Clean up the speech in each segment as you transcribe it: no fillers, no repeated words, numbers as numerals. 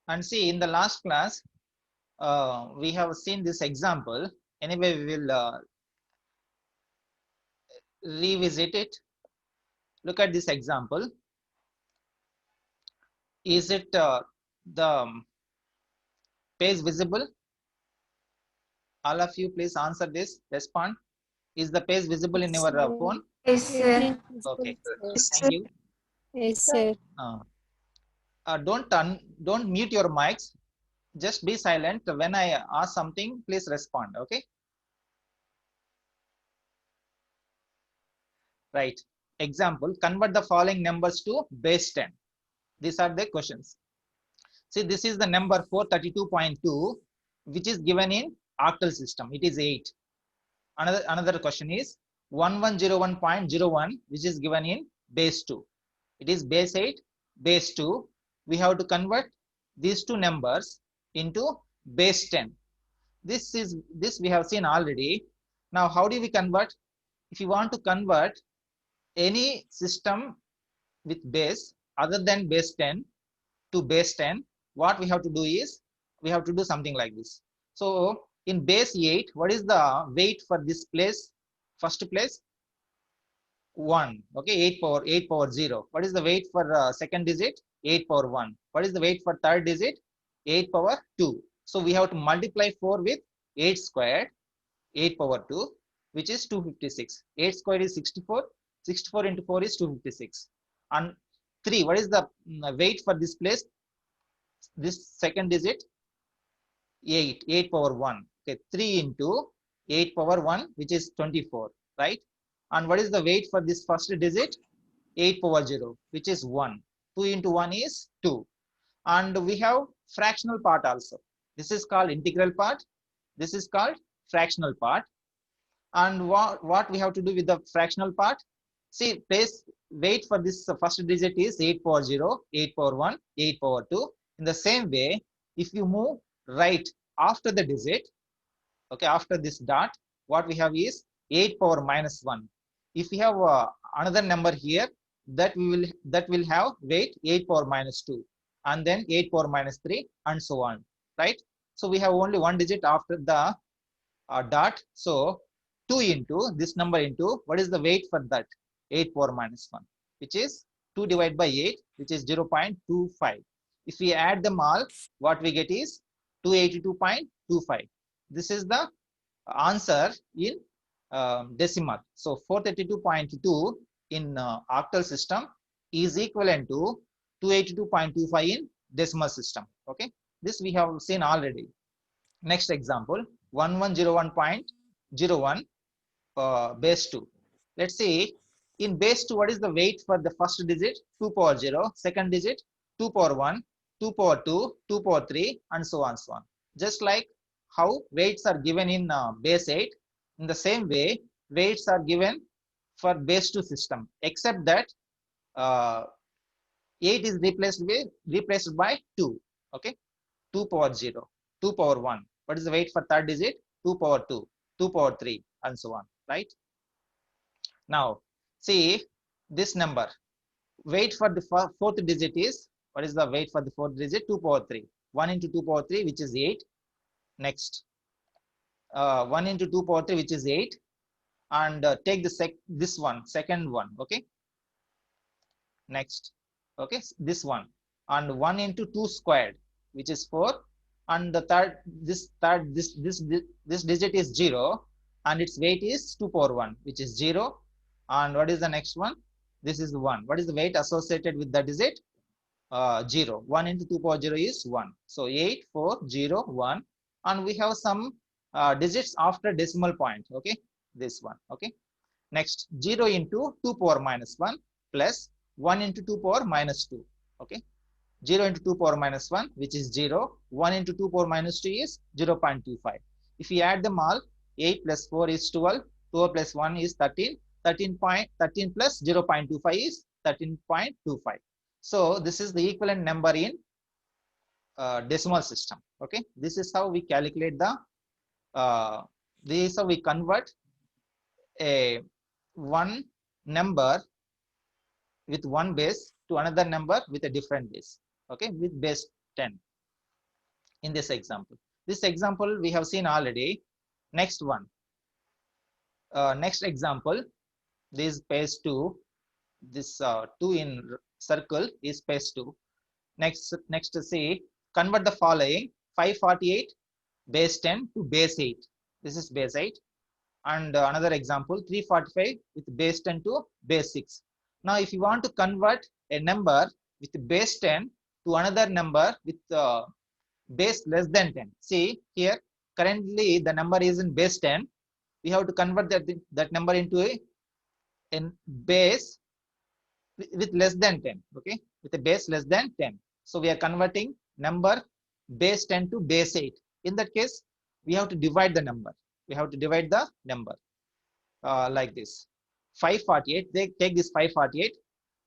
And see, in the last class, we have seen this example. Anyway, we will revisit it. Look at this example. Is it the page visible? All of you, please answer this. Respond. Is the page visible in your phone? Yes, sir. Okay, good. Yes, Thank sir. you. Yes, sir. Don't mute your mics. Just be silent. When I ask something, please respond. Okay. Right. Example: convert the following numbers to base 10. These are the questions. See, this is the number 432.2, which is given in octal system. It is 8. Another question is 1101.01, which is given in base 2. It is base 8, base 2. We have to convert these two numbers into base 10. This we have seen already. Now, how do we convert? If you want to convert any system with base other than base 10 to base 10, what we have to do is we have to do something like this. So in base 8, what is the weight for this place? First place 1. Okay, 8 power 0. What is the weight for second digit? 8 power 1. What is the weight for third digit? 8 power 2. So we have to multiply 4 with 8 squared, 8 power 2, which is 256. 8 squared is 64. 64 into 4 is 256. And 3, what is the weight for this place? This second digit? 8 power 1. Okay, 3 into 8 power 1, which is 24, right? And what is the weight for this first digit? 8 power 0, which is 1. 2 into 1 is 2. And we have fractional part also. This is called integral part. This is called fractional part. And what we have to do with the fractional part? See, base weight for this first digit is 8 power 0, 8 power 1, 8 power 2. In the same way, if you move right after the digit, okay, after this dot, what we have is 8 power minus 1. If we have another number here, that will have weight 8 power minus 2, and then 8 power minus 3, and so on, right? So we have only one digit after the dot. So 2 into this number into what is the weight for that? 8 power minus 1, which is 2 divided by 8, which is 0.25. If we add them all, what we get is 282.25. This is the answer in decimal. So 432.2 in octal system is equivalent to 282.25 in decimal system. Okay, this we have seen already. Next example, 1101.01 base 2. Let's see, in base 2, what is the weight for the first digit? 2 power 0, second digit 2 power 1, 2 power 2, 2 power 3, and so on, so on. Just like how weights are given in base 8, in the same way, weights are given for base 2 system, except that uh, 8 is replaced by 2. Okay, 2 power 0, 2 power 1. What is the weight for third digit? 2 power 2, 2 power 3, and so on, right? Now, see this number. Weight for the fourth digit is, what is the weight for the fourth digit? 2 power 3. 1 into 2 power 3, which is 8. Next, 1 into 2 power 3, which is 8. And take the second one, okay? Next, okay, this one. And 1 into 2 squared, which is 4. And the this digit is 0, and its weight is 2 power 1, which is 0. And what is the next one? This is 1. What is the weight associated with the digit? 0. 1 into 2 power 0 is 1. So 8, 4, 0, 1. And we have some digits after decimal point. Okay, this one. Okay. Next, 0 into 2 power minus 1 plus 1 into 2 power minus 2. Okay. 0 into 2 power minus 1, which is 0. 1 into 2 power minus 2 is 0.25. If we add them all, 8 plus 4 is 12. 12 plus 1 is 13. 13 plus 0.25 is 13.25. So this is the equivalent number in decimal system. Okay, this is how we calculate the this is how we convert a one number with one base to another number with a different base. Okay, with base 10. in this example. This example we have seen already. Next one, next example, this page 2, this 2 in circle is page 2. Next to say, convert the following: 548 base 10 to base 8. This is base 8. And another example, 345 with base 10 to base 6. Now, if you want to convert a number with base 10 to another number with base less than 10. See here, currently the number is in base 10. We have to convert that number into a base with less than 10. Okay, with a base less than 10. So we are converting number base 10 to base 8. In that case, we have to divide the number. We have to divide the number like this. 548. They take this 548.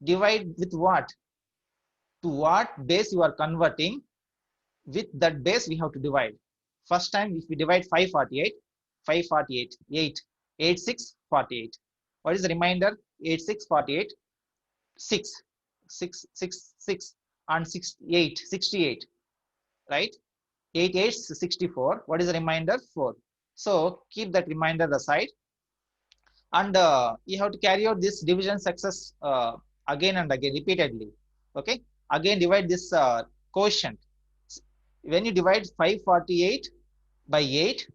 Divide with what? To what base you are converting? With that base we have to divide. First time, if we divide 548, 548, 8, 86, 48. What is the remainder? 86, 48, 6, 6, 6, 6, and 68, 68, right? 8, 8, 64. What is the remainder? 4. So keep that remainder aside. And you have to carry out this division success again and again, repeatedly. Okay. Again, divide this quotient. When you divide 548 by 8,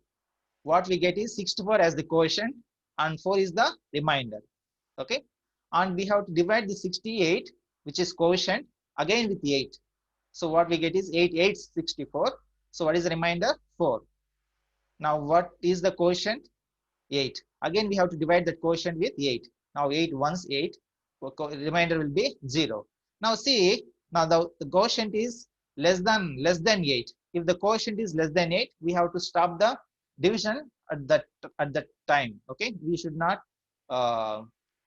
what we get is 64 as the quotient and 4 is the remainder. Okay. And we have to divide the 68, which is quotient, again with 8. So what we get is 8, 8, 64. So what is the remainder? 4. Now what is the quotient? 8. Again, we have to divide that quotient with 8. Now 8 once 8, remainder will be 0. Now see, now the quotient is less than 8. If the quotient is less than 8, we have to stop the division at that time. Okay, we should not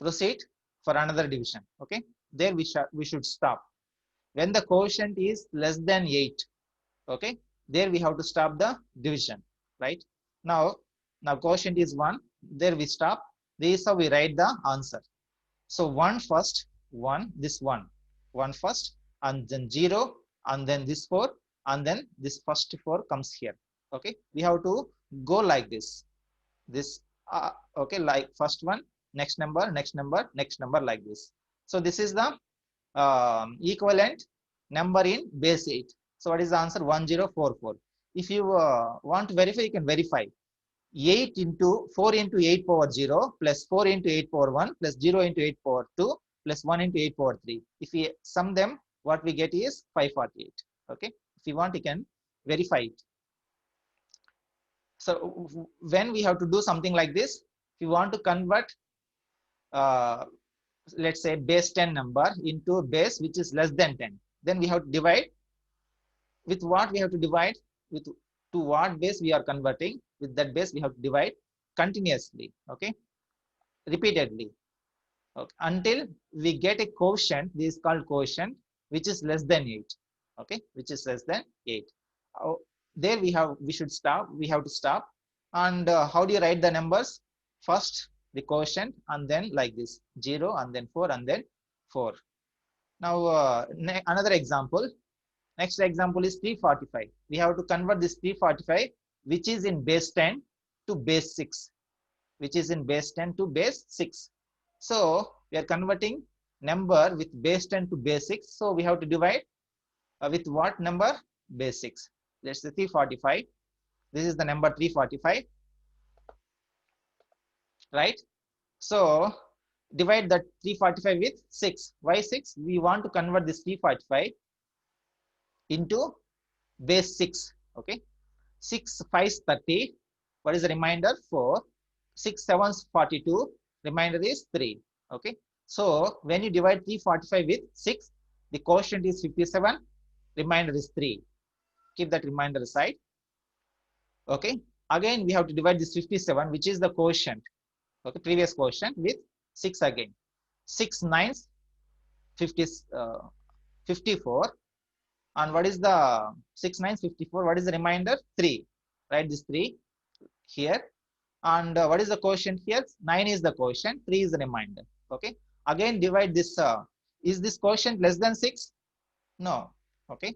proceed for another division. Okay, there we should stop. When the quotient is less than 8, okay, there we have to stop the division, right? Now quotient is 1, there we stop. This is how we write the answer. So 1 first, 1, this 1 first, and then 0, and then this 4, and then this first 4 comes here. Okay, we have to go like this. Okay, like first one, next number, next number, next number, like this. So this is the equivalent number in base 8. So what is the answer? 1044. If you want to verify, you can verify. 8 into 4 into 8 power 0 plus 4 into 8 power 1 plus 0 into 8 power 2 plus 1 into 8 power 3. If we sum them, what we get is 548. Okay, if you want, you can verify it. So when we have to do something like this, if you want to convert let's say base 10 number into a base which is less than 10, then we have to divide with what? We have to divide with to what base we are converting. With that base we have to divide continuously, okay, repeatedly, okay, until we get a quotient. This is called quotient, which is less than 8. Okay, which is less than 8. There we should stop. We have to stop. And how do you write the numbers? First the quotient, and then like this, 0, and then 4, and then 4. Now another example. Next example is 345. We have to convert this 345, which is in base 10 to base 6, which is in base 10 to base 6. So we are converting number with base 10 to base 6. So we have to divide with what number? Base 6. Let's say 345. This is the number 345, right? So divide that 345 with 6. Why 6? We want to convert this 345 into base 6. Okay, 6 5s 30. What is the remainder? 4. 6 7s 42. Remainder is 3. Okay, so when you divide 345 with 6, the quotient is 57. Remainder is 3. Keep that remainder aside. Okay, again we have to divide this 57, which is the quotient. Okay, previous quotient, with 6 again. 6 9s 54. And what is the 6 9s 54? What is the remainder? 3. Write this 3 here. And what is the quotient here? 9 is the quotient, 3 is the remainder. Okay, again divide this. Is this quotient less than 6? No. Okay,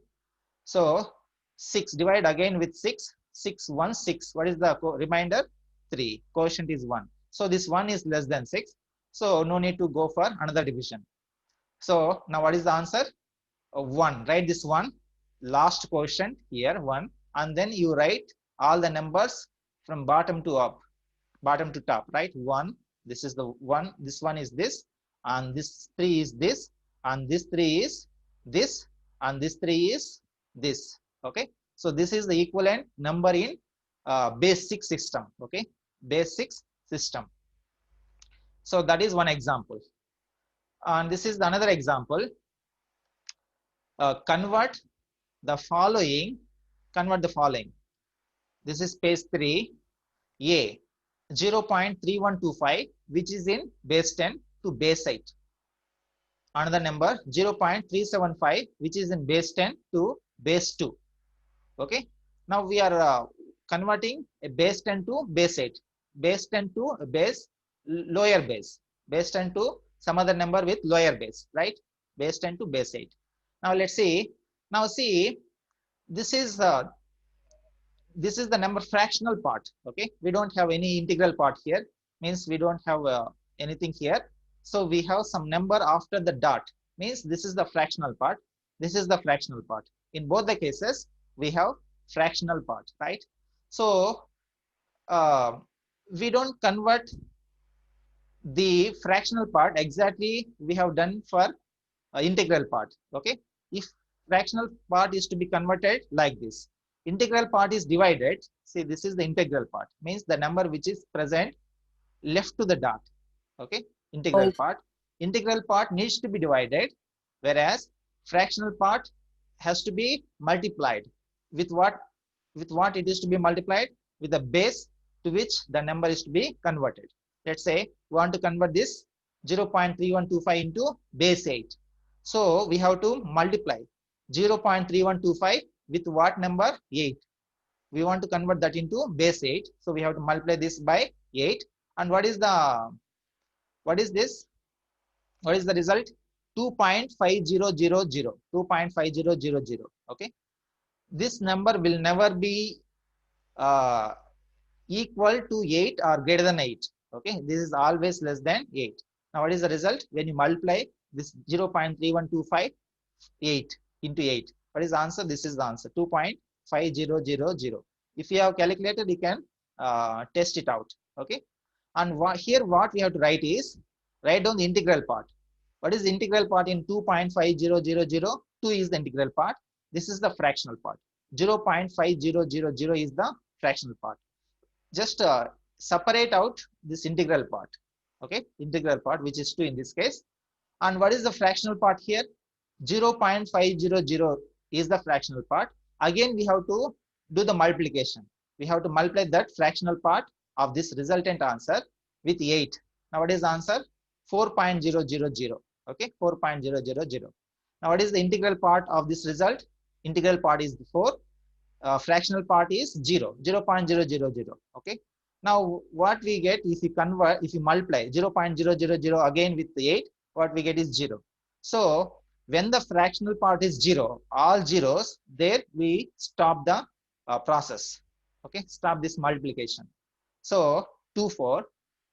so 6 divide again with 6, 6 1 6. What is the remainder? 3. Quotient is 1. So this 1 is less than 6. So no need to go for another division. So now what is the answer? 1. Write this 1, last quotient here 1, and then you write all the numbers from bottom to up, bottom to top, right? 1, this is the 1, this one is this, and this 3 is this, and this 3 is this, and this 3 is this. Okay, so this is the equivalent number in base 6 system. Okay, base 6 system. So that is one example, and this is another example. Convert the following. This is page 3, A, 0.3125, which is in base 10 to base 8. Another number 0.375, which is in base 10 to base 2. Okay, now we are converting a base 10 to base 8, base 10 to a base lower base, base 10 to some other number with lower base, right? Base 10 to base 8. Now let's see. Now see, this is the number fractional part. Okay, we don't have any integral part here, means we don't have anything here. So we have some number after the dot, means this is the fractional part, this is the fractional part. In both the cases we have fractional part, right? So we don't convert the fractional part exactly we have done for integral part. Okay, if fractional part is to be converted like this, integral part is divided. See, this is the integral part, means the number which is present left to the dot. Okay, integral part needs to be divided, whereas fractional part has to be multiplied with what? With what it is to be multiplied? With the base to which the number is to be converted. Let's say we want to convert this 0.3125 into base 8. So we have to multiply 0.3125 with what number? 8. We want to convert that into base 8. So we have to multiply this by 8. And what is this? What is the result? 2.5000. 2.5000. Okay. This number will never be equal to 8 or greater than 8. Okay, this is always less than 8. Now what is the result? When you multiply this 0.3125 8 into 8, what is the answer? This is the answer, 2.5000. If you have calculated, you can test it out. Okay, and here what we have to write is, write down the integral part. What is the integral part in 2.5000? 2 is the integral part. This is the fractional part. 0.5000 is the fractional part. Just separate out this integral part. Okay, integral part, which is 2 in this case. And what is the fractional part here? 0.500 is the fractional part. Again, we have to do the multiplication. We have to multiply that fractional part of this resultant answer with 8. Now what is the answer? 4.000. Okay, 4.000. Now what is the integral part of this result? Integral part is 4. Fractional part is 0, 0.000. Okay, now what we get, if you convert, if you multiply 0.000 again with 8, what we get is 0. So when the fractional part is 0, all zeros, there we stop the process. Okay, stop this multiplication. So 2 4,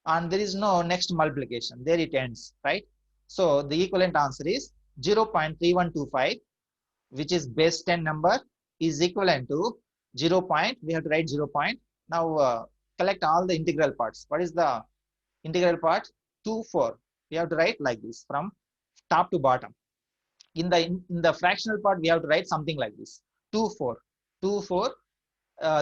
and there is no next multiplication, there it ends, right? So the equivalent answer is 0.3125, which is base 10 number, is equivalent to 0. We have to write 0. Now collect all the integral parts. What is the integral part? 2 4. We have to write like this from top to bottom. In the fractional part, we have to write something like this: 2 4. 2 4.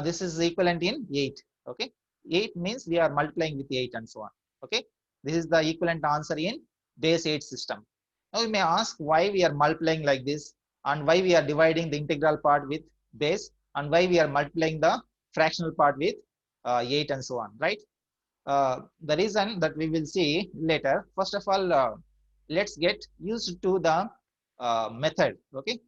This is equivalent in 8. Okay, 8 means we are multiplying with 8 and so on. Okay, this is the equivalent answer in base 8 system. Now you may ask why we are multiplying like this, and why we are dividing the integral part with base, and why we are multiplying the fractional part with 8 and so on, right? The reason that we will see later. First of all, let's get used to the method. Okay,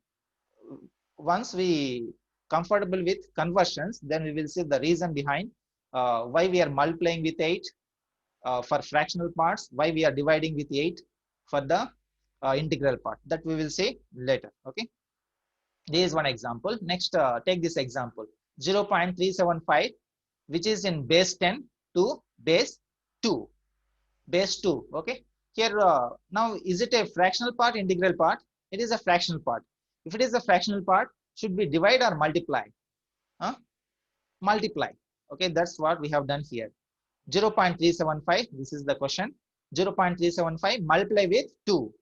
once we comfortable with conversions, then we will see the reason behind why we are multiplying with 8 for fractional parts, why we are dividing with 8 for the integral part. That we will see later. Okay, This is one example. Next, take this example 0.375, which is in base 10 to base 2. Base 2. Okay. Here, now, is it a fractional part, integral part? It is a fractional part. If it is a fractional part, should we divide or multiply? Huh? Multiply. Okay, that's what we have done here. 0.375, this is the question. 0.375 multiply with 2.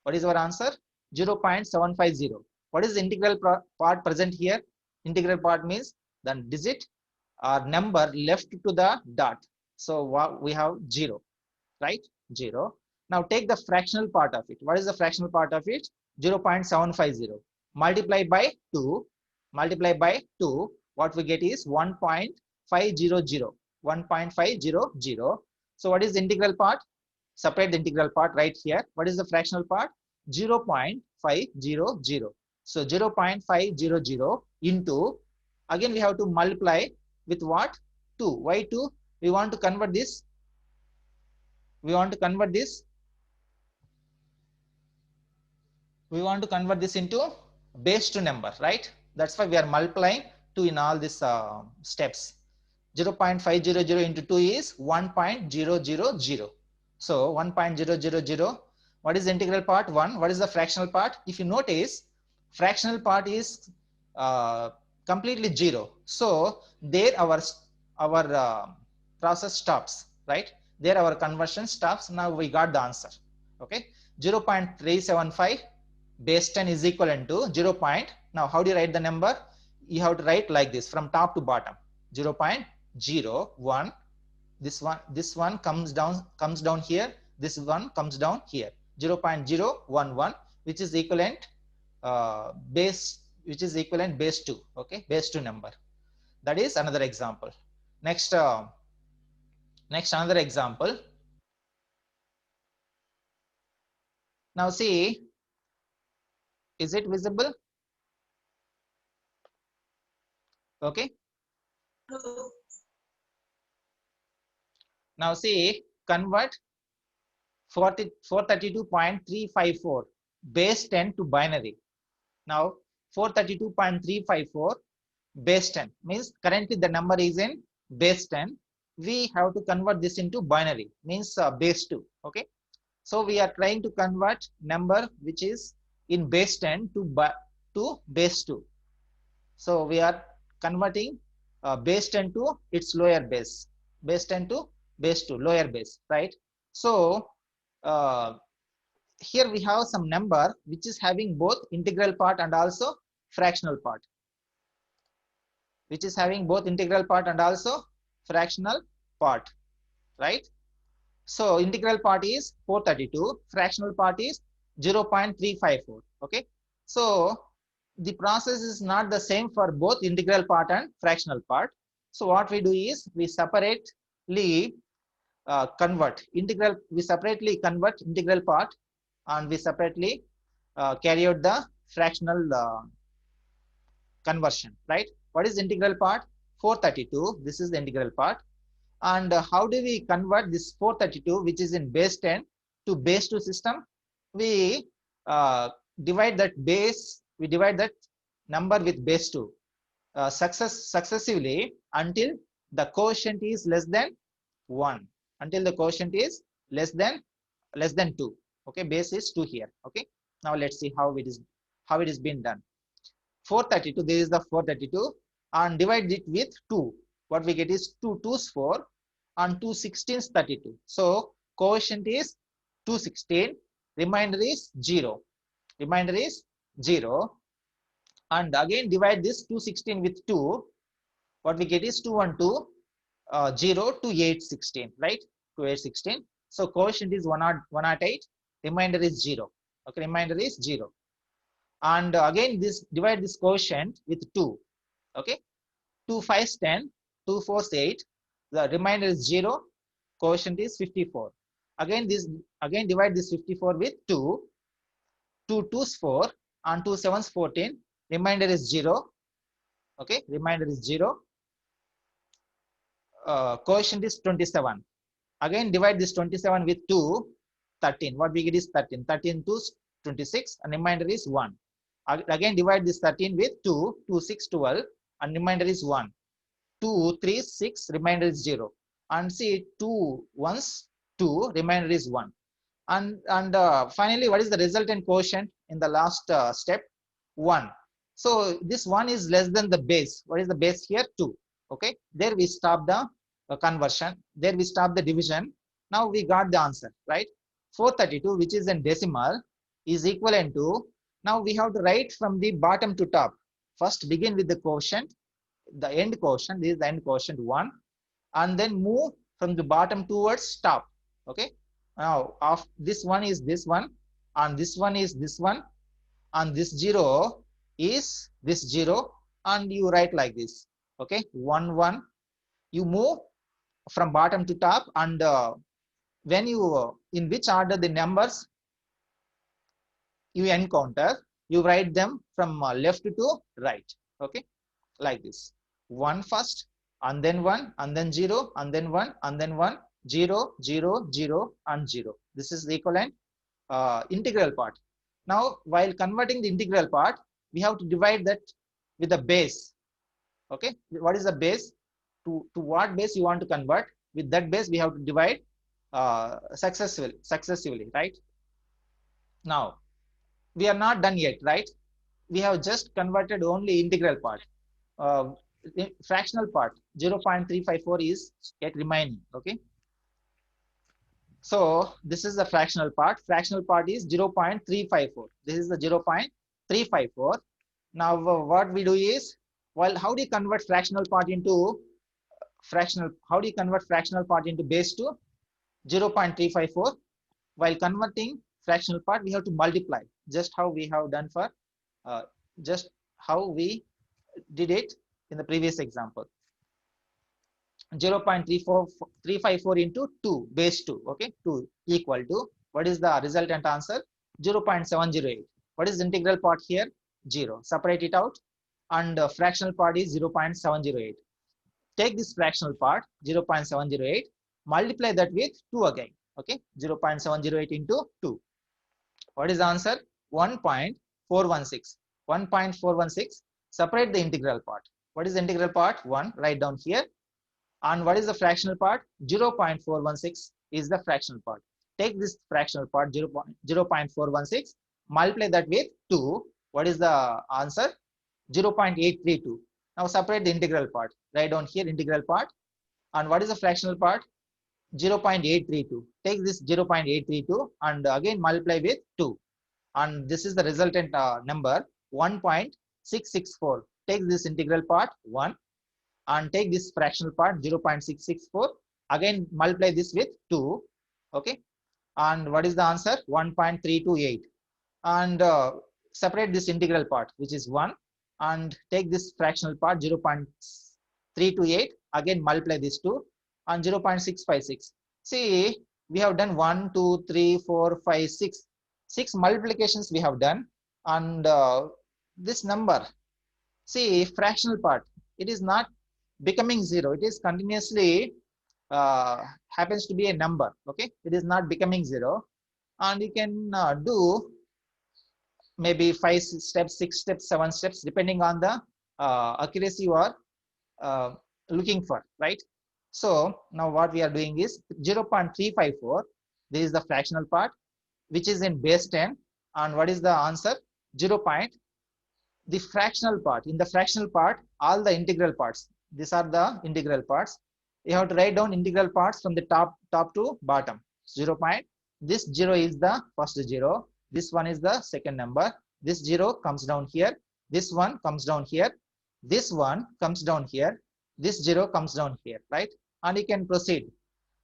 What is our answer? 0.750. What is the integral part present here? Integral part means the digit or number left to the dot. So we have 0, right? 0. Now take the fractional part of it. What is the fractional part of it? 0.750. Multiply by 2. Multiply by 2. What we get is 1.500. 1.500. So what is the integral part? Separate the integral part right here. What is the fractional part? 0.500. So 0.500 into, again we have to multiply with what? 2. Why 2? We want to convert this. We want to convert this into base 2 number, right? That's why we are multiplying 2 in all these steps. 0.500 into 2 is 1.000. So 1.000. What is the integral part? 1. What is the fractional part? If you notice, fractional part is completely 0. So there our process stops, right? There our conversion stops. Now we got the answer. Okay. 0.375 base 10 is equivalent to 0. Now how do you write the number? You have to write like this from top to bottom. 0.01. This one comes down here. This one comes down here. 0.011, which is equivalent base 2. Okay, base 2 number. That is another example. Next another example. Now see, is it visible? Okay. Now see, convert 432.354 base 10 to binary. Now 432.354 base 10 means currently the number is in base 10. We have to convert this into binary, means base 2. Okay. So we are trying to convert number which is in base 10 to base 2. So we are converting base 10 to its lower base. Base 10 to base 2, lower base, right? So here we have some number which is having both integral part and also fractional part. Which is having both integral part and also fractional part, right? So integral part is 432, fractional part is 0.354. Okay. So the process is not the same for both integral part and fractional part. So what we do is we separately convert integral. We separately convert integral part, and we separately carry out the fractional conversion, right? What is the integral part? 432. This is the integral part. And how do we convert this 432, which is in base 10, to base 2 system? We divide that number with base 2 successively until the quotient is less than 1. Until the quotient is less than 2. Okay, base is 2 here. Okay. Now let's see how it is being done. 432. This is the 432, and divide it with 2. What we get is 2 2s 4 and 2 16s 32. So quotient is 216. Remainder is 0. Remainder is 0. And again divide this 216 with 2. What we get is 2 and 2, 0 to 8 16, right? To 8 16. So quotient is 108. Remainder is 0. Okay, remainder is 0. And again divide this quotient with 2. Okay, 2 5s 10, 2 4s 8. The remainder is 0. Quotient is 54. Again divide this 54 with 2. 2 2s 4 and 2 7s 14. Remainder is 0. Okay, remainder is 0. Quotient is 27. Again divide this 27 with 2. 13. What we get is 13. 13 to 26, and remainder is 1. Again divide this 13 with 2, 2, 6, 12, and remainder is 1. 2, 3, 6, remainder is 0. And see 2 ones, 2, remainder is 1. And finally, what is the resultant quotient in the last step? 1. So this 1 is less than the base. What is the base here? 2. Okay, there we stop the conversion. There we stop the division. Now we got the answer, right? 432, which is in decimal, is equivalent to, now we have to write from the bottom to top. First begin with the quotient, the end quotient, this is the end quotient 1, and then move from the bottom towards top. Okay, now of this one is this one, and this one is this one, and this 0 is this 0, and you write like this. Okay, 1, 1, you move from bottom to top, and when you in which order the numbers you encounter, you write them from left to right. Okay, like this. 1 first, and then 1, and then 0, and then 1, and then 1, 0, 0, 0, and 0. This is the equivalent integral part. Now, while converting the integral part, we have to divide that with the base. Okay, what is the base? To what base you want to convert? With that base, we have to divide successively, right? Now, we are not done yet, right? We have just converted only integral part. Fractional part 0.354 is yet remaining. Okay, so this is the fractional part. Fractional part is 0.354. This is the 0.354. Now what we do is, well, how do you convert fractional part into base to 0.354? While converting fractional part, we have to multiply, just how we have done for just how we did it in the previous example. 0.354 into 2, base 2. Okay, 2 equal to, what is the resultant answer? 0.708. What is the integral part here? 0. Separate it out, and fractional part is 0.708. Take this fractional part 0.708, multiply that with 2 again. Okay, 0.708 into 2. What is the answer? 1.416. 1.416. Separate the integral part. What is the integral part? 1. Write down here. And what is the fractional part? 0.416 is the fractional part. Take this fractional part 0.416, multiply that with 2. What is the answer? 0.832. Now separate the integral part. Write down here integral part. And what is the fractional part? 0.832. Take this 0.832 and again multiply with 2. And this is the resultant number 1.664. Take this integral part 1 and take this fractional part 0.664. Again multiply this with 2. Okay, and what is the answer? 1.328. And separate this integral part, which is 1, and take this fractional part 0.328. Again multiply this 2 and 0.656. See, we have done 1, 2, 3, 4, 5, 6. 6 multiplications we have done, and this number, see, fractional part, it is not becoming 0. It is continuously happens to be a number. Okay, it is not becoming 0, and you can do maybe 5 steps, 6 steps, 7 steps, depending on the accuracy you are looking for, right? So now what we are doing is 0.354. This is the fractional part, which is in base 10. And what is the answer? 0. The fractional part. In the fractional part, all the integral parts. These are the integral parts. You have to write down integral parts from the top to bottom. 0. This 0 is the first 0. This one is the second number. This 0 comes down here. This one comes down here. This one comes down here. This 0 comes down here, right? And you can proceed.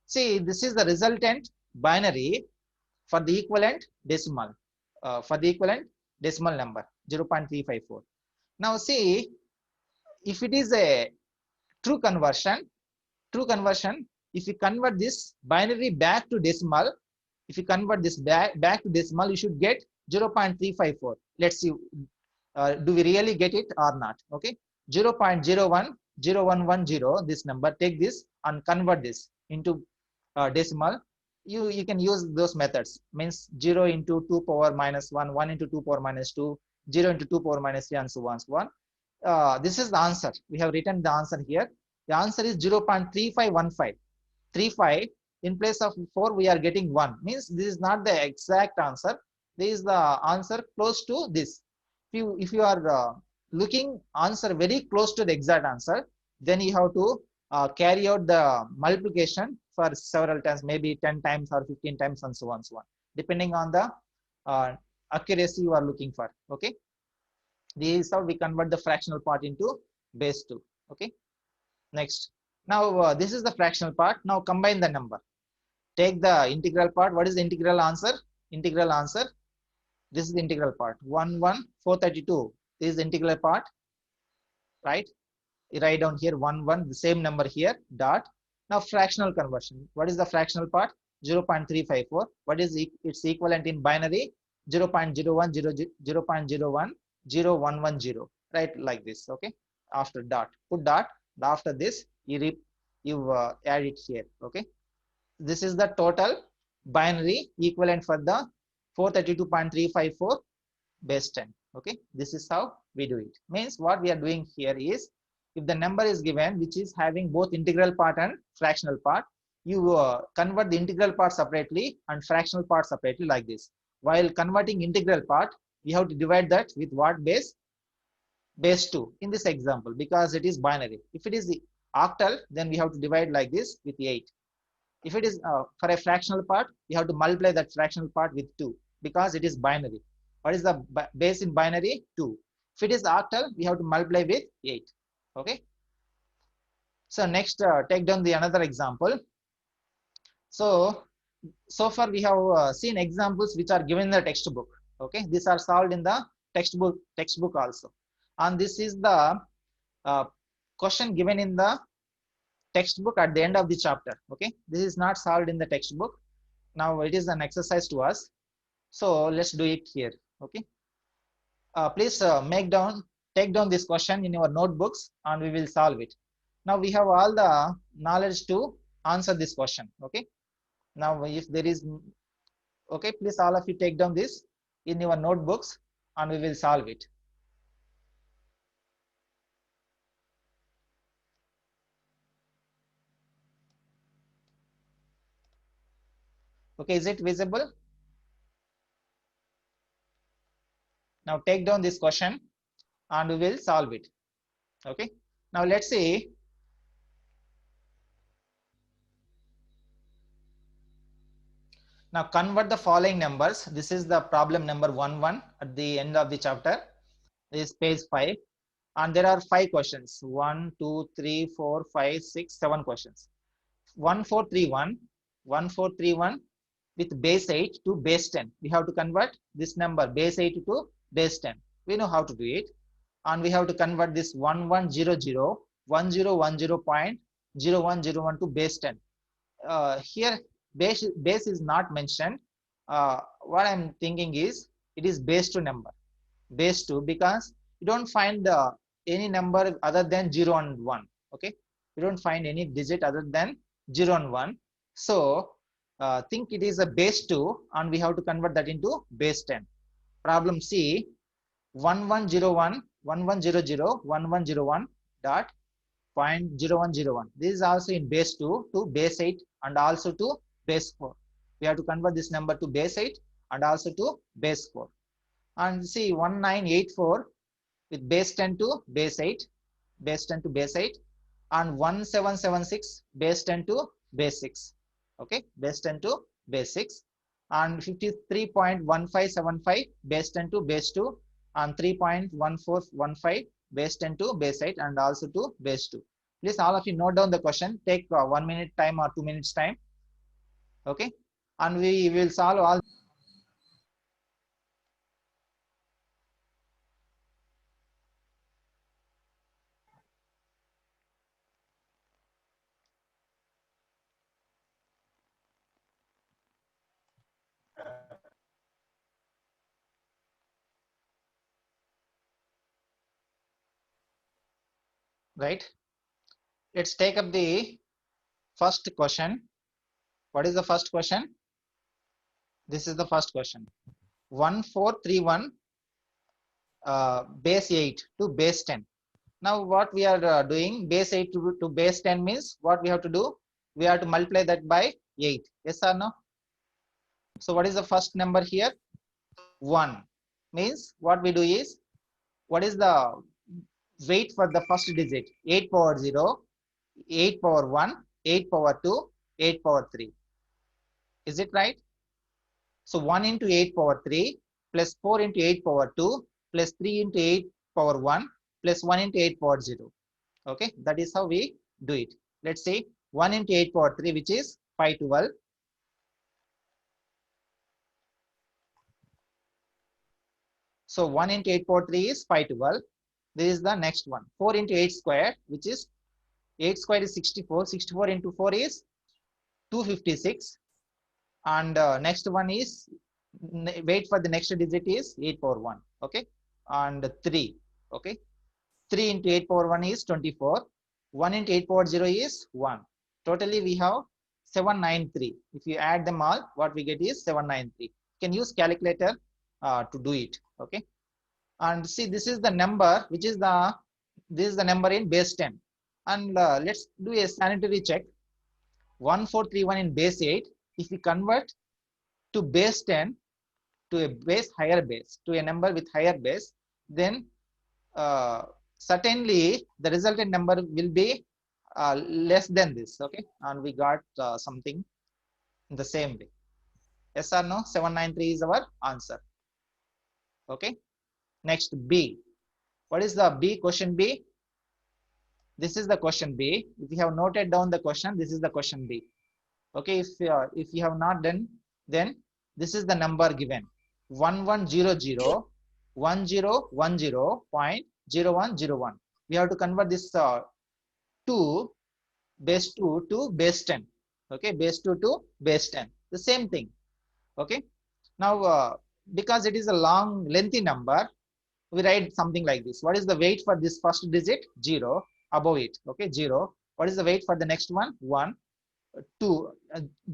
See, this is the resultant binary for the equivalent decimal. For the equivalent decimal number 0.354. Now see, if it is a true conversion, if you convert this binary back to decimal, if you convert this back to decimal, you should get 0.354. Let's see, do we really get it or not? Okay, 0.010110, this number, take this and convert this into decimal. You can use those methods, means 0 into 2 power minus 1, 1 into 2 power minus 2, 0 into 2 power minus 3 and so on, so on. This is the answer. We have written the answer here. The answer is 0.3515. 35 in place of 4 we are getting 1, means this is not the exact answer. This is the answer close to this. If you are looking answer very close to the exact answer, then you have to carry out the multiplication for several times, maybe 10 times or 15 times and so on, so on, depending on the accuracy you are looking for. Okay, this is how we convert the fractional part into base 2. Okay, next. Now this is the fractional part. Now combine the number. Take the integral part. What is the integral answer? Integral answer. This is the integral part. 1,432. This is the integral part, right? You write down here 1, the same number here, dot. Now fractional conversion. What is the fractional part? 0.354. What is its equivalent in binary? 0.01, 0.01, right? Like this. Okay. After dot, put dot. After this, you add it here. Okay. This is the total binary equivalent for the 432.354 base 10. Okay, this is how we do it. Means what we are doing here is, if the number is given which is having both integral part and fractional part, you convert the integral part separately and fractional part separately, like this. While converting integral part, we have to divide that with what base? Base 2 in this example, because it is binary. If it is the octal, then we have to divide like this with 8. If it is for a fractional part, you have to multiply that fractional part with 2, because it is binary. What is the base in binary? 2. If it is octal, we have to multiply with 8. Okay. So next, take down the another example. So far we have seen examples which are given in the textbook. Okay, these are solved in the textbook also. And this is the question given in the textbook at the end of the chapter. Okay, this is not solved in the textbook. Now it is an exercise to us. So let's do it here. Okay. Please take down this question in your notebooks and we will solve it. Now we have all the knowledge to answer this question. Okay. Now if there is, okay, please all of you take down this in your notebooks and we will solve it. Okay, is it visible? Now take down this question and we will solve it. Okay. Now let's see. Now convert the following numbers. This is the problem number 11 at the end of the chapter. This is page 5. And there are 5 questions. 1, 2, 3, 4, 5, 6, 7 questions. 1431 with base 8 to base 10. We have to convert this number base 8 to base 10. We know how to do it. And we have to convert this 1100.0101 to base 10. Here base is not mentioned. What I'm thinking is it is base 2 number. Base 2, because you don't find any number other than 0 and 1. Okay, you don't find any digit other than 0 and 1. So think it is a base 2 and we have to convert that into base 10. Problem C, 1101 1100 dot 0.0101. This is also in base 2 to base 8 and also to base 4. We have to convert this number to base 8 and also to base 4. And see 1984 with base 10 to base 8, base 10 to base 8, and 1776 base 10 to base 6. Okay, base 10 to base 6, and 53.1575 base 10 to base 2, and 3.1415 base 10 to base 8 and also to base 2. Please all of you note down the question. Take 1 minute time or 2 minutes time. Okay, and we will solve all. Right. Let's take up the first question. What is the first question? This is the first question. 1431 base 8 to base 10. Now what we are doing, base 8 to base 10 means what we have to do? We have to multiply that by 8. Yes or no? So what is the first number here? 1. Means what we do is, what is the weight for the first digit? 8 power 0, 8 power 1, 8 power 2, 8 power 3. Is it right? So 1 into 8 power 3 plus 4 into 8 power 2 plus 3 into 8 power 1 plus 1 into 8 power 0. Okay, that is how we do it. Let's say 1 into 8 power 3, which is 512. So 1 into 8 power 3 is 512. This is the next one. 4 into 8 square, which is 8 square is 64. 64 into 4 is 256. And next one is, wait for the next digit is 8 power 1. Okay, and 3. Okay, 3 into 8 power 1 is 24. 1 into 8 power 0 is 1. Totally we have 793. If you add them all, what we get is 793. You can use calculator to do it. Okay, and see, this is the number which is this is the number in base 10. And let's do a sanitary check. 1431 in base 8. If we convert to base 10, to a base higher base, to a number with higher base, then certainly the resultant number will be less than this. Okay, and we got something in the same way. Yes or no? 793 is our answer. Okay, next B. What is the B? Question B. This is the question B. If you have noted down the question, this is the question B. Okay, if you have not done, then this is the number given: 1100.1010.0101. We have to convert this 2 base 2 to base 10. Okay, base 2 to base 10. The same thing. Okay. Now, because it is a long, lengthy number, we write something like this. What is the weight for this first digit? 0. Above it. Okay, 0. What is the weight for the next one? 1. 2.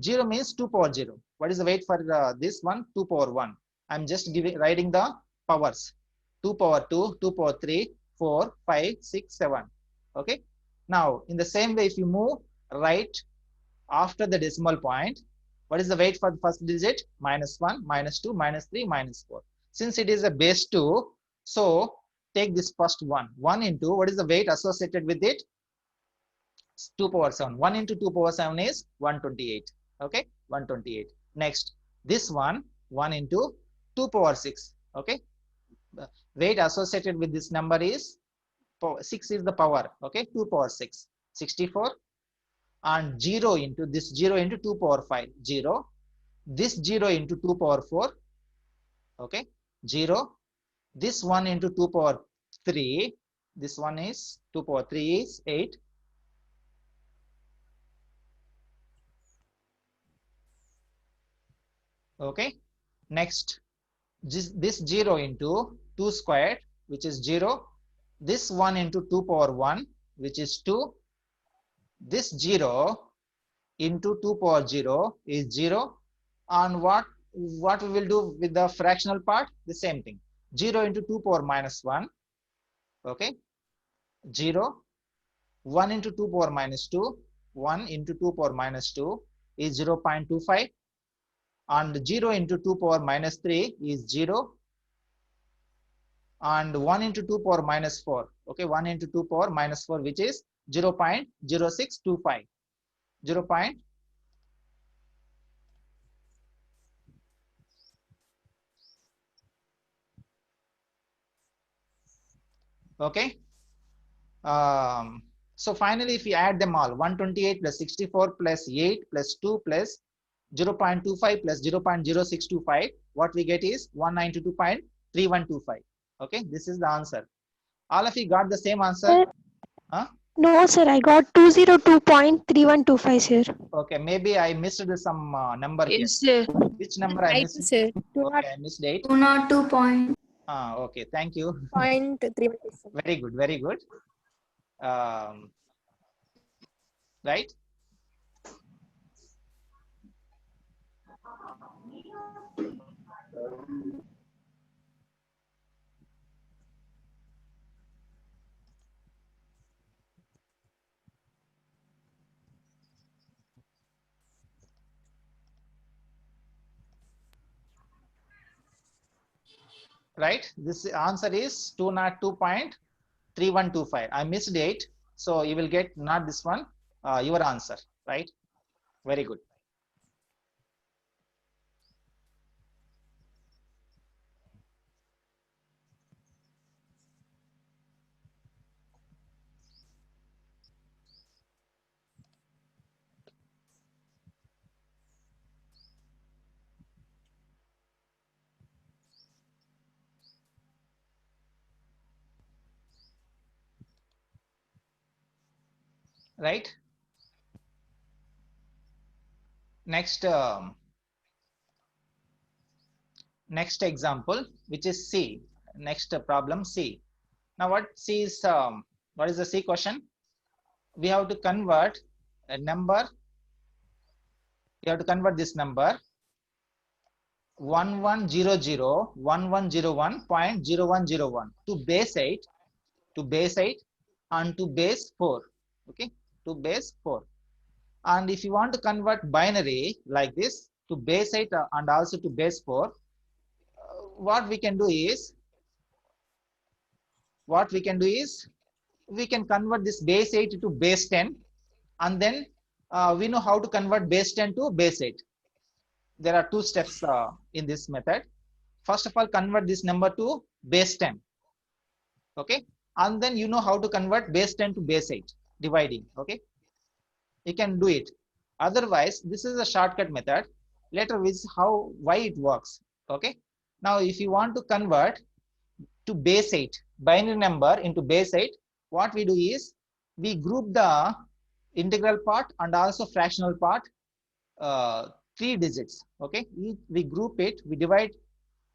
0 means 2 power 0. What is the weight for this one? 2 power 1. I'm just writing the powers. 2 power 2, 2 power 3, 4, 5, 6, 7. Okay. Now, in the same way, if you move right after the decimal point, what is the weight for the first digit? -1, -2, -3, -4. Since it is a base 2, so take this first one. 1 into, what is the weight associated with it? 2 power 7. 1 into 2 power 7 is 128. Okay, 128. Next, this one, 1 into 2 power 6. Okay, weight associated with this number is 6 is the power. Okay, 2 power 6, 64. And 0 into this 0 into 2 power 5, 0. This 0 into 2 power 4. Okay, 0. This 1 into 2 power 3. This one is 2 power 3 is 8. Okay, next, this 0 into 2 squared, which is 0. This 1 into 2 power 1, which is 2. This 0 into 2 power 0 is 0. And what we will do with the fractional part? The same thing. 0 into 2 power -1. Okay, 0. 1 into 2 power -2. 1 into 2 power -2 is 0.25. And 0 into 2 power -3 is 0. And 1 into 2 power -4. Okay, 1 into 2 power -4, which is 0.0625. 0. Okay. So finally, if you add them all, 128 plus 64 plus 8 plus 2 plus 0.25 plus 0.0625, what we get is 192.3125. Okay, this is the answer. All of you got the same answer? Huh? No, sir, I got 202.3125, sir. Okay, maybe I missed some number here. Yes, sir. Which number I Right, missed? sir. Okay, I missed 8. 202 point. Okay, thank you. 0.317. Very good, very good. Right? right? This answer is 202.3125. I missed it, so you will get not this one, your answer, right? Very good. Right. Next, next example, which is C. Next problem, C. Now, what C is? What is the C question? We have to convert a number. You have to convert this number 11001101.0101 to base 8 and to base 4. Okay, to base 4. And if you want to convert binary like this to base 8 and also to base 4, what we can do is we can convert this base 8 to base 10, and then we know how to convert base 10 to base 8. There are two steps in this method. First of all, convert this number to base 10. Okay, and then you know how to convert base 10 to base 8, dividing. Okay, you can do it. Otherwise, this is a shortcut method. Later, which is why it works. Okay, now if you want to convert to base 8 binary number into base 8, what we do is we group the integral part and also fractional part, 3 digits. Okay, we group it, we divide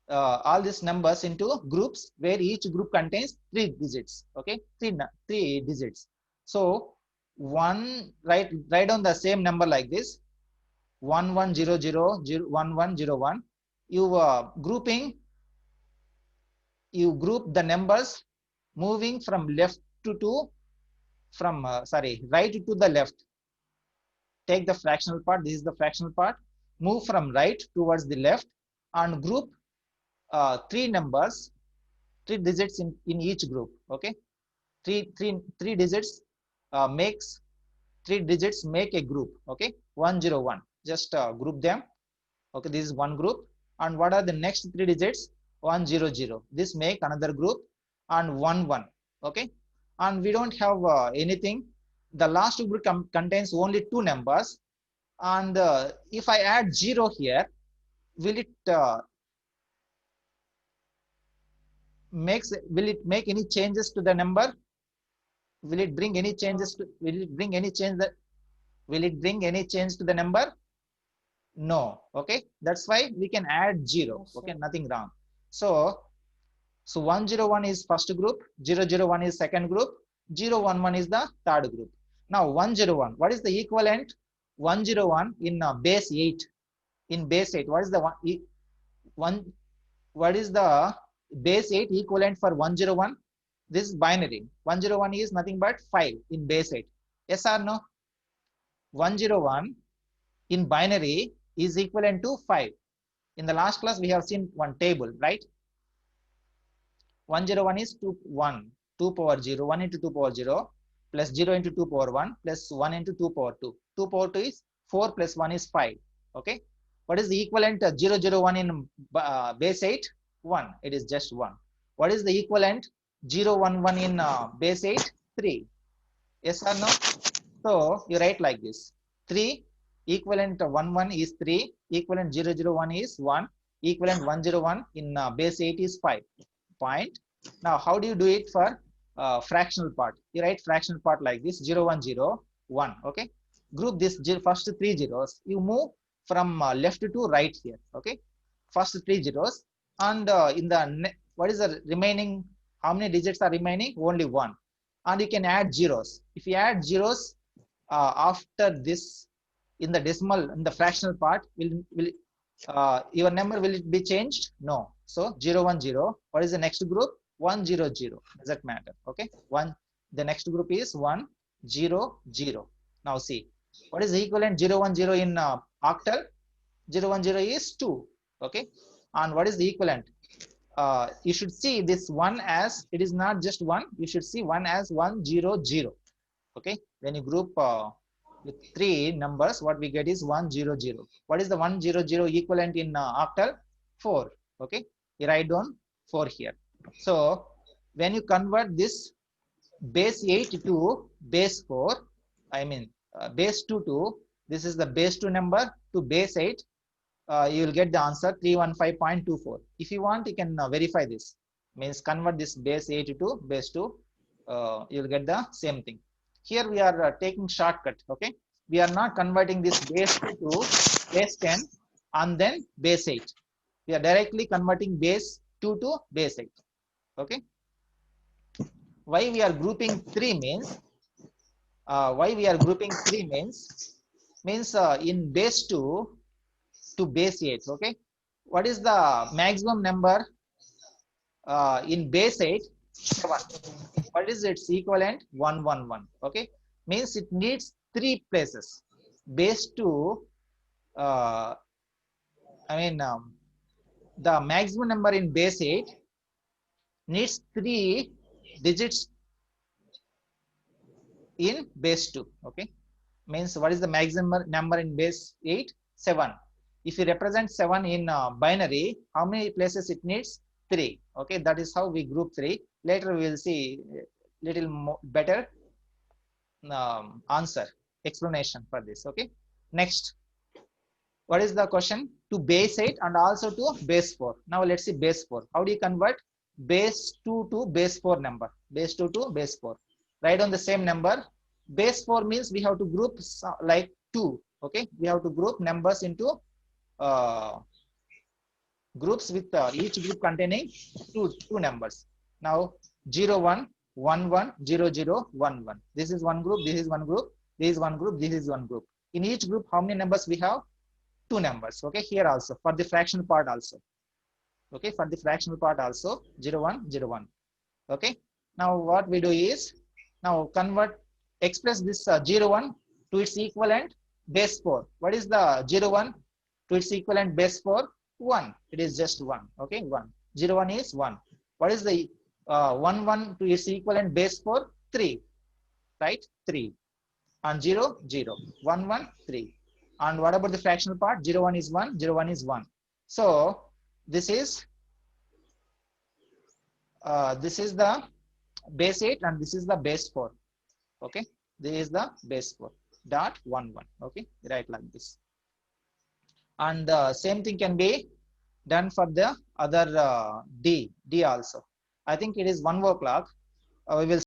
all these numbers into groups where each group contains 3 digits. Okay, three digits. So write down the same number like this, 11001101. You group the numbers moving from left to right to the left. Take the fractional part. This is the fractional part. Move from right towards the left and group 3 numbers, 3 digits in each group. Okay, three digits makes 3 digits make a group. Okay, 101. Just group them. Okay, this is one group. And what are the next 3 digits? 100. This make another group, and 11. Okay, and we don't have anything. The last group contains only 2 numbers, and if I add 0 here, will it make any changes to the number? Will it bring any changes to? Will it bring any change to the number? No. Okay, that's why we can add 0. Okay, nothing wrong. So 101 is first group, 001 is second group, 011 is the third group. Now 101, what is the equivalent? 101 in base 8. In base 8, what is the what is the base 8 equivalent for 101? This is binary. 101 is nothing but 5 in base 8. Yes or no? 101 in binary is equivalent to 5. In the last class, we have seen one table, right? 101 is 2 power 0, 1 into 2 power 0, plus 0 into 2 power 1, plus 1 into 2 power 2. 2 power 2 is 4 plus 1 is 5. Okay. What is the equivalent 001 in base 8? 1. It is just 1. What is the equivalent 011 in base 8? 3. Yes or no? So you write like this. 3 equivalent 11 is 3, equivalent 001 is 1, equivalent 101 in base 8 is 5. Point. Now, how do you do it for fractional part? You write fractional part like this, 0101. Okay. Group this first 3 zeros. You move from left to right here. Okay. First 3 zeros. And in the what is the remaining? How many digits are remaining? Only 1. And you can add zeros. If you add zeros after this in the decimal, in the fractional part, will your number, will it be changed? No. So 010. What is the next group? 100. Does that matter? Okay. The next group is 100. Now see, what is the equivalent 010 in octal? 010 is 2. Okay. And what is the equivalent? you should see this 1 as, it is not just 1, you should see 1 as 1 0 0. Okay, when you group with 3 numbers, what we get is 1 0 0. What is the 1 0 0 equivalent in octal? 4. Okay, you write down 4 here. So when you convert this base 8 to base 4, I mean base 2 to, this is the base 2 number to base 8, you will get the answer 315.24. If you want, you can verify this. Means convert this base 8 to base 2, you will get the same thing. Here we are taking shortcut. Okay, we are not converting this base 2 to base 10 and then base 8. We are directly converting base 2 to base 8. Okay, why we are grouping 3 means, in base 2 to base 8. Okay, what is the maximum number in base 8? 7. What is its equivalent? 111. Okay, means it needs 3 places. Base 2, the maximum number in base 8 needs 3 digits in base 2. Okay, means what is the maximum number in base 8? 7. If you represent 7 in binary, how many places it needs? 3. Okay, that is how we group 3. Later we will see little more better answer explanation for this. Okay, next, what is the question? To base 8 and also to base 4. Now let's see base 4. How do you convert base 2 to base 4 number? Base 2 to base 4. Write on the same number. Base 4 means we have to group like 2. Okay, we have to group numbers into groups with each group containing two numbers. Now 0 1 1 1 0 0 1 1. This is one group, this is one group, this is one group, this is one group. In each group, how many numbers we have? 2 numbers. Okay, here also for the fractional part also. Okay, for the fractional part also 0 1 0 1. Okay, now what we do is, now express this 0 1 to its equivalent base 4. What is the 0 1 to its equivalent base 4? 1. It is just 1. Okay, 1. 0 1 is 1. What is the 1 1 to its equivalent base 4? 3. Right? 3. And 0 0. 1 1 3. And what about the fractional part? 0 1 is 1. 0 1 is 1. So this is the base 8 and this is the base 4. Okay, this is the base 4 dot 1 1. Okay, right, like this. And the same thing can be done for the other D also. I think it is 1 o'clock. We will